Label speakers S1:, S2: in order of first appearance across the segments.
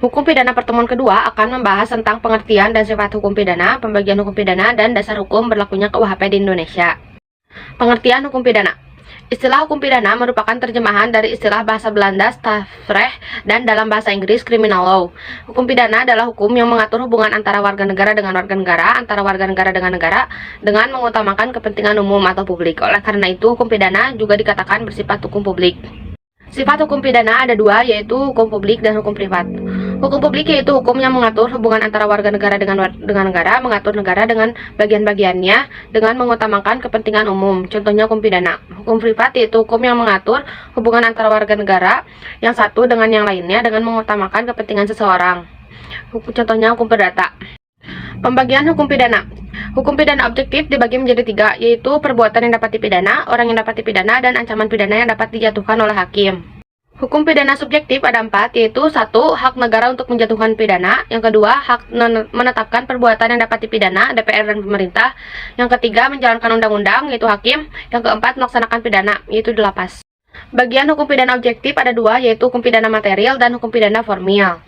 S1: Hukum pidana pertemuan kedua akan membahas tentang pengertian dan sifat hukum pidana, pembagian hukum pidana, dan dasar hukum berlakunya KUHP di Indonesia. Pengertian hukum pidana. Istilah hukum pidana merupakan terjemahan dari istilah bahasa Belanda strafrecht dan dalam bahasa Inggris criminal law. Hukum pidana adalah hukum yang mengatur hubungan antara warga negara dengan warga negara, antara warga negara dengan mengutamakan kepentingan umum atau publik. Oleh karena itu, hukum pidana juga dikatakan bersifat hukum publik. Sifat hukum pidana ada dua, yaitu hukum publik dan hukum privat. Hukum publik yaitu hukum yang mengatur hubungan antara warga negara dengan negara, mengatur negara dengan bagian-bagiannya, dengan mengutamakan kepentingan umum. Contohnya hukum pidana. Hukum privat yaitu hukum yang mengatur hubungan antara warga negara yang satu dengan yang lainnya, dengan mengutamakan kepentingan seseorang. Contohnya hukum perdata. Pembagian hukum pidana. Hukum pidana objektif dibagi menjadi tiga, yaitu perbuatan yang dapat dipidana, orang yang dapat dipidana, dan ancaman pidana yang dapat dijatuhkan oleh hakim. Hukum pidana subjektif ada empat, yaitu satu, hak negara untuk menjatuhkan pidana, yang kedua, hak menetapkan perbuatan yang dapat dipidana, DPR dan pemerintah, yang ketiga, menjalankan undang-undang, yaitu hakim, yang keempat, melaksanakan pidana, yaitu di lapas. Bagian hukum pidana objektif ada dua, yaitu hukum pidana material dan hukum pidana formil.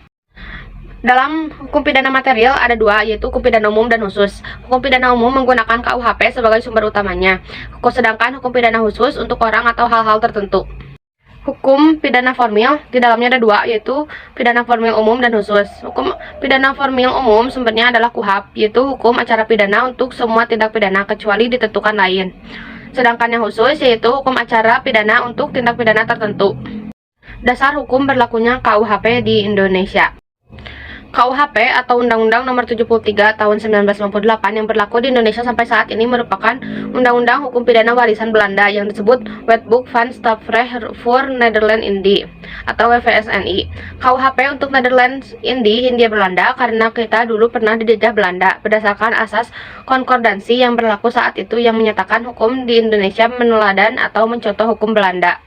S1: Dalam hukum pidana material ada dua, yaitu hukum pidana umum dan khusus. Hukum pidana umum menggunakan KUHP sebagai sumber utamanya, sedangkan hukum pidana khusus untuk orang atau hal-hal tertentu. Hukum pidana formil di dalamnya ada dua, yaitu pidana formil umum dan khusus. Hukum pidana formil umum sumbernya adalah KUHP, yaitu hukum acara pidana untuk semua tindak pidana kecuali ditentukan lain. Sedangkan yang khusus yaitu hukum acara pidana untuk tindak pidana tertentu. Dasar hukum berlakunya KUHP di Indonesia. KUHP atau Undang-Undang Nomor 73 Tahun 1998 yang berlaku di Indonesia sampai saat ini merupakan Undang-Undang Hukum Pidana Warisan Belanda yang disebut Wetboek van Strafrecht voor Nederland-Indië atau WVSNI. KUHP untuk Netherlands Indie Hindia Belanda karena kita dulu pernah dijajah Belanda berdasarkan asas konkordansi yang berlaku saat itu yang menyatakan hukum di Indonesia meneladan atau mencontoh hukum Belanda.